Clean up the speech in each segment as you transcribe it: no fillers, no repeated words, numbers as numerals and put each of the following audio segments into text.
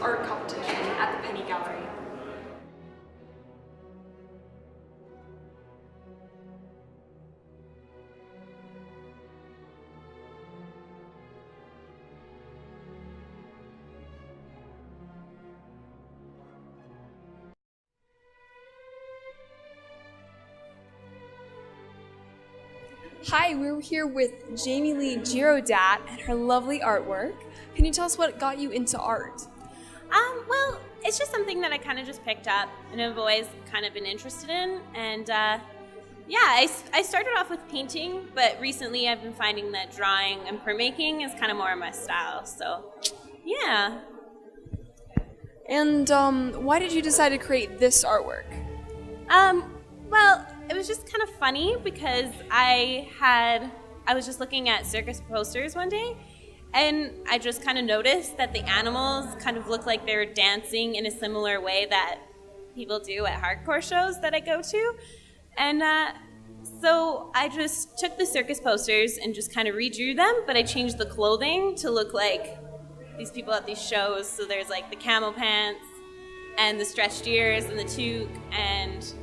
art competition at the Penny Gallery. Hi, we're here with Jamie Lee Girodat and her lovely artwork. Can you tell us what got you into art? Well, it's just something that I kind of just picked up and have always kind of been interested in. And I started off with painting, but recently I've been finding that drawing and printmaking is kind of more of my style. So, yeah. And why did you decide to create this artwork? Well, it was just kind of funny because I was just looking at circus posters one day, and I just kind of noticed that the animals kind of look like they were dancing in a similar way that people do at hardcore shows that I go to. And so I just took the circus posters and just kind of redrew them, but I changed the clothing to look like these people at these shows. So there's like the camel pants and the stretched ears and the toque, and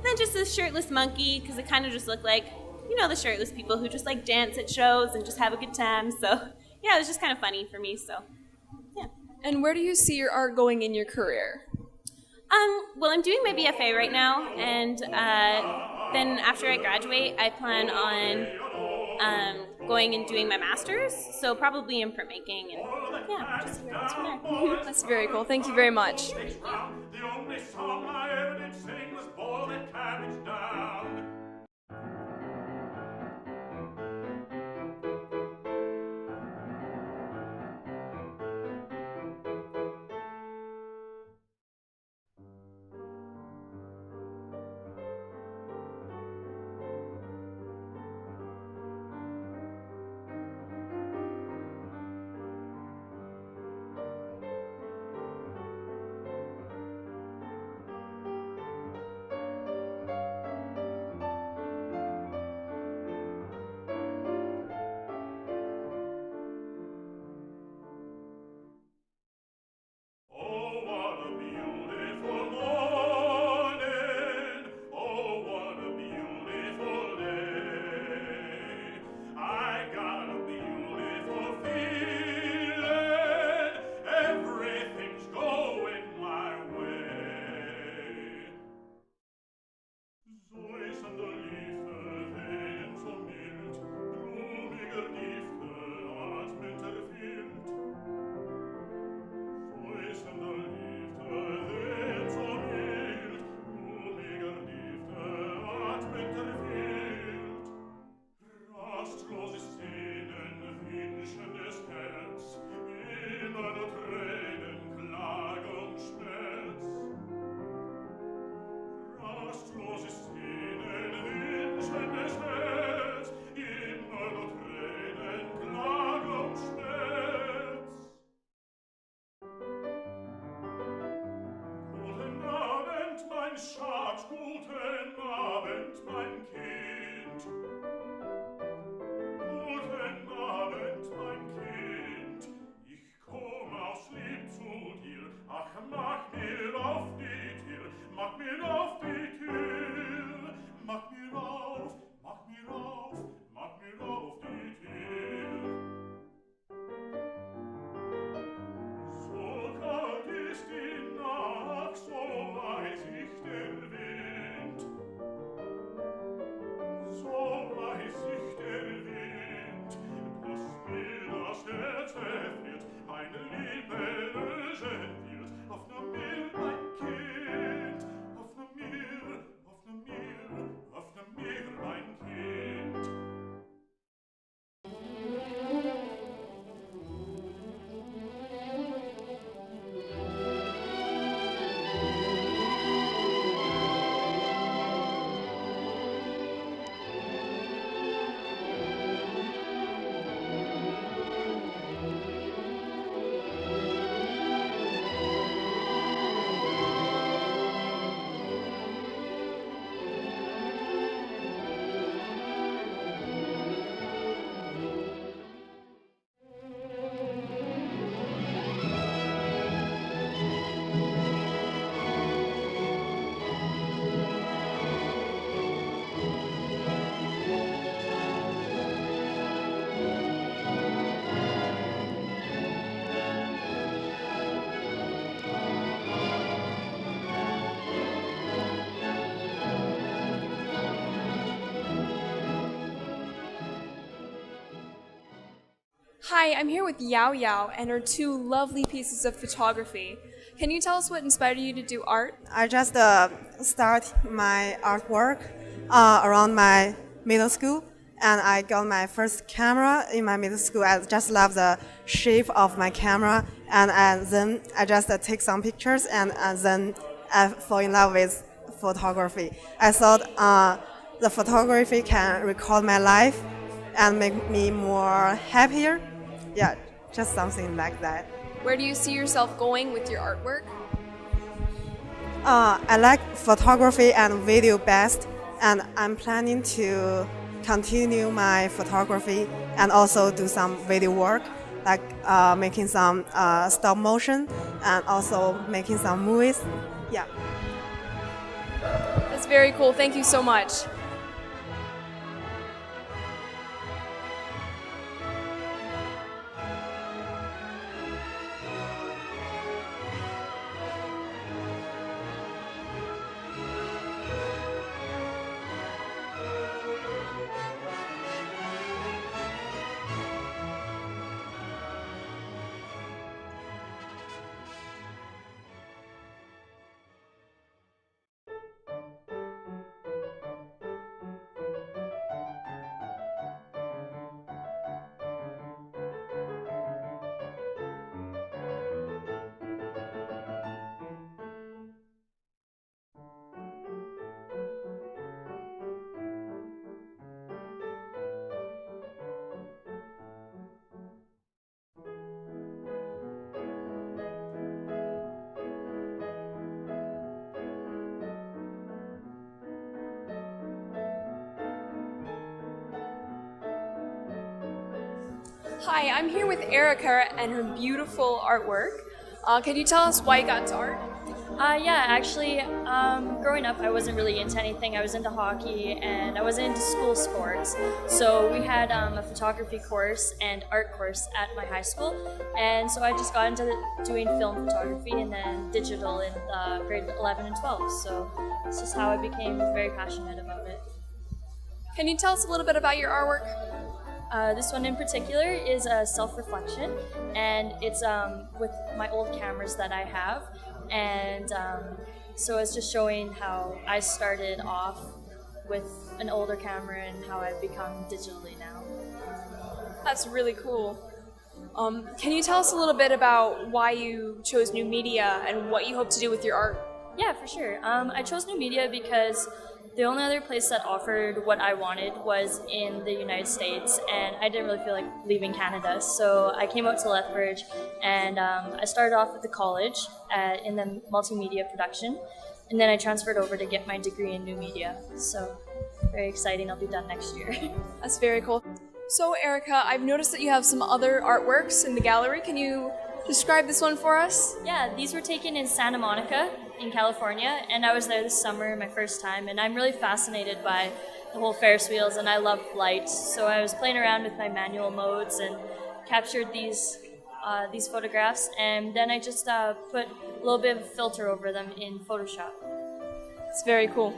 then just this shirtless monkey, because it kind of just looked like, you know, the shirtless people who just like dance at shows and just have a good time. So yeah, it was just kind of funny for me. So yeah. And where do you see your art going in your career? Well, I'm doing my BFA right now, and then after I graduate, I plan on going and doing my master's. So probably in printmaking, and yeah, just see where it goes from there. That's very cool. Thank you very much. The only song I ever did sing was Boil That Cabbage Down. Schatz, guten Abend, mein Kind. Guten Abend, mein Kind. Ich komm aus Lieb zu dir. Ach, mach mir auf die Tür, mach mir auf die Tür. Mach mir auf, mach mir auf, mach mir auf die Tür. So kalt ist die Nacht, so weiß ich der Wind. So weiß ich der Wind, dass mir das Herz erfriert, meine Liebe lösen wird. Auf nur mir, mein Kind, auf nur Hi, I'm here with Yao Yao and her two lovely pieces of photography. Can you tell us what inspired you to do art? I just start my artwork around my middle school, and I got my first camera in my middle school. I just love the shape of my camera, and then I just take some pictures, and then I fall in love with photography. I thought the photography can record my life and make me more happier. Yeah, just something like that. Where do you see yourself going with your artwork? I like photography and video best, and I'm planning to continue my photography and also do some video work, like making some stop motion and also making some movies. Yeah. That's very cool. Thank you so much. Hi, I'm here with Erica and her beautiful artwork. Can you tell us why you got into art? Yeah, actually, growing up, I wasn't really into anything. I was into hockey and I wasn't into school sports. So we had a photography course and art course at my high school. And so I just got into doing film photography and then digital in grade 11 and 12. So it's just how I became very passionate about it. Can you tell us a little bit about your artwork? This one in particular is a self-reflection, and it's with my old cameras that I have, and so it's just showing how I started off with an older camera and how I've become digitally now. That's really cool. Can you tell us a little bit about why you chose new media and what you hope to do with your art? Yeah, for sure. I chose new media because the only other place that offered what I wanted was in the United States, and I didn't really feel like leaving Canada. So I came out to Lethbridge, and I started off at the college in the multimedia production, and then I transferred over to get my degree in new media. So very exciting. I'll be done next year. That's very cool. So Erica, I've noticed that you have some other artworks in the gallery. Can you describe this one for us? Yeah, these were taken in Santa Monica in California, and I was there this summer, my first time, and I'm really fascinated by the whole Ferris wheels, and I love light. So I was playing around with my manual modes and captured these photographs, and then I just put a little bit of filter over them in Photoshop. It's very cool.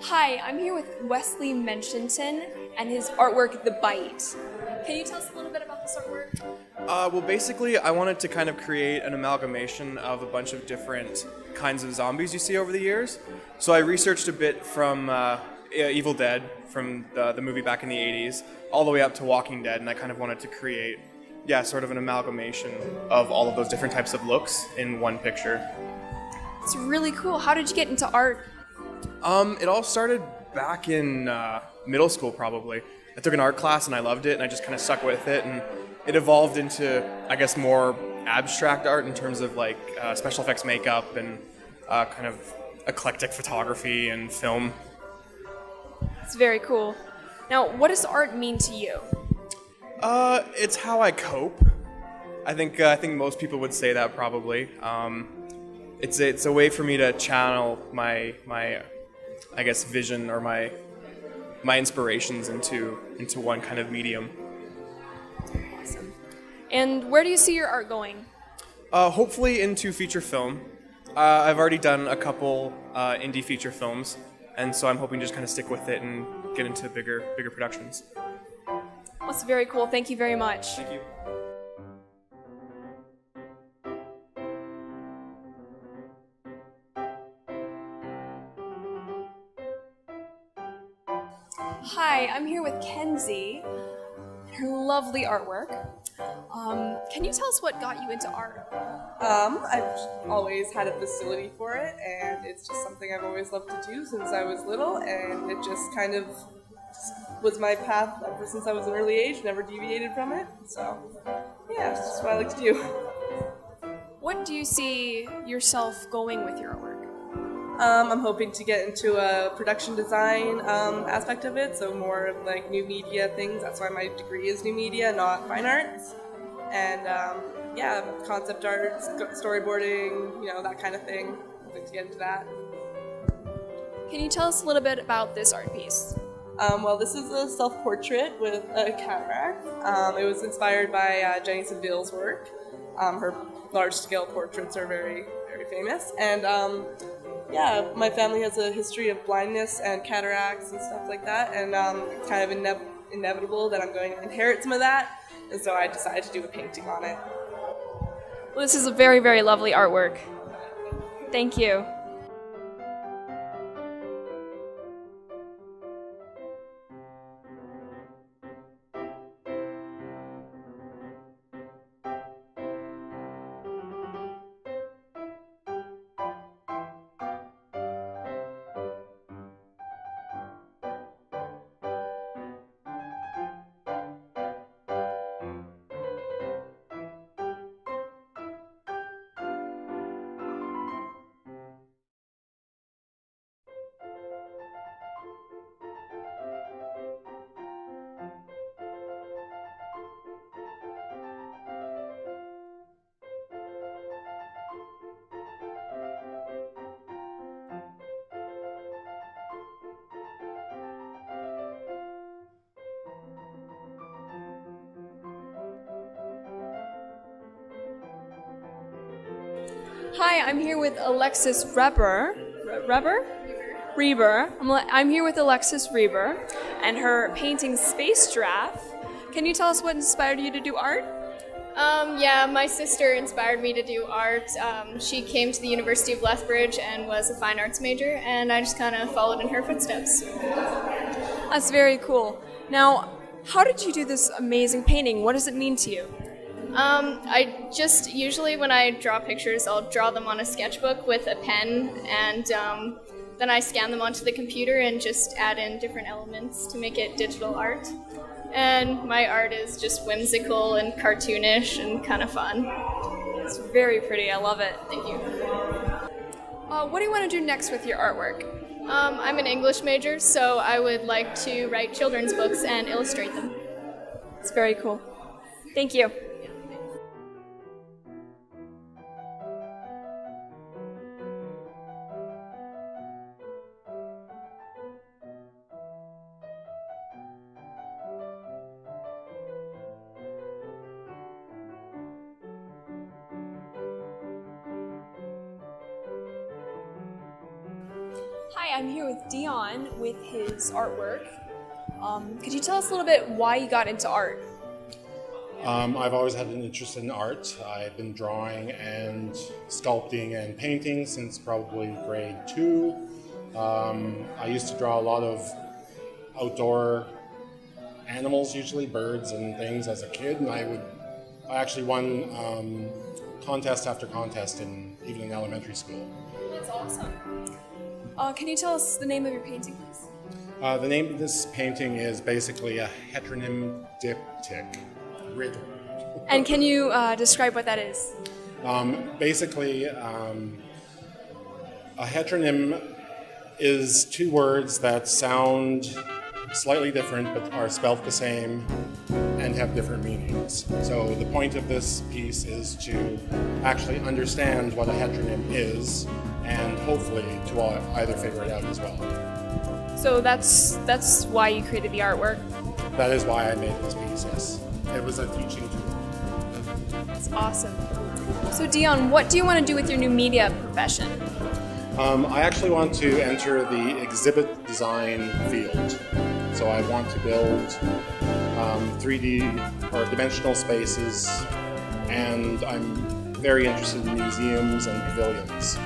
Hi, I'm here with Wesley Mentionton and his artwork, The Bite. Can you tell us a little bit about this artwork? Well, basically, I wanted to kind of create an amalgamation of a bunch of different kinds of zombies you see over the years. So I researched a bit from Evil Dead, from the movie back in the 80s, all the way up to Walking Dead, and I kind of wanted to create, sort of an amalgamation of all of those different types of looks in one picture. It's really cool. How did you get into art? It all started back in middle school, probably. I took an art class and I loved it, and I just kind of stuck with it, and it evolved into, I guess, more abstract art in terms of like special effects makeup and kind of eclectic photography and film. It's very cool. Now, what does art mean to you? It's how I cope. I think most people would say that probably. It's a way for me to channel my I guess vision or my inspirations into one kind of medium. Awesome. And where do you see your art going? Hopefully into feature film. I've already done a couple indie feature films, and so I'm hoping to just kind of stick with it and get into bigger productions. That's very cool. Thank you very much. Thank you. Hi, I'm here with Kenzie, her lovely artwork. Can you tell us what got you into art? I've always had a facility for it, and it's just something I've always loved to do since I was little, and it just kind of was my path ever since I was an early age, never deviated from it. So, yeah, it's just what I like to do. What do you see yourself going with your artwork? I'm hoping to get into a production design aspect of it, so more of like new media things. That's why my degree is new media, not fine arts. And concept art, storyboarding, that kind of thing. I'd like to get into that. Can you tell us a little bit about this art piece? Well, this is a self-portrait with a cataract. It was inspired by Jenny Saville's work. Her large-scale portraits are very, very famous. And my family has a history of blindness and cataracts and stuff like that. And it's kind of inevitable that I'm going to inherit some of that. And so I decided to do a painting on it. Well, this is a very, very lovely artwork. Thank you. Hi, I'm here with Alexis Reber. Reber. I'm here with Alexis Reber and her painting Space Giraffe. Can you tell us what inspired you to do art? My sister inspired me to do art. She came to the University of Lethbridge and was a fine arts major, and I just kind of followed in her footsteps. That's very cool. Now, how did you do this amazing painting? What does it mean to you? I just, usually when I draw pictures, I'll draw them on a sketchbook with a pen, and then I scan them onto the computer and just add in different elements to make it digital art. And my art is just whimsical and cartoonish and kind of fun. It's very pretty. I love it. Thank you. What do you want to do next with your artwork? I'm an English major, so I would like to write children's books and illustrate them. It's very cool. Thank you. Hi, I'm here with Dion with his artwork. Could you tell us a little bit why you got into art? I've always had an interest in art. I've been drawing and sculpting and painting since probably grade 2. I used to draw a lot of outdoor animals, usually birds and things, as a kid, and I actually won contest after contest even in elementary school. That's awesome. Can you tell us the name of your painting, please? The name of this painting is basically a heteronym diptych riddle. And can you describe what that is? Basically, a heteronym is two words that sound slightly different but are spelled the same and have different meanings. So the point of this piece is to actually understand what a heteronym is and hopefully to either figure it out as well. So that's why you created the artwork? That is why I made this piece, yes. It was a teaching tool. That's awesome. So Dion, what do you want to do with your new media profession? I actually want to enter the exhibit design field. So I want to build 3D or dimensional spaces, and I'm very interested in museums and pavilions.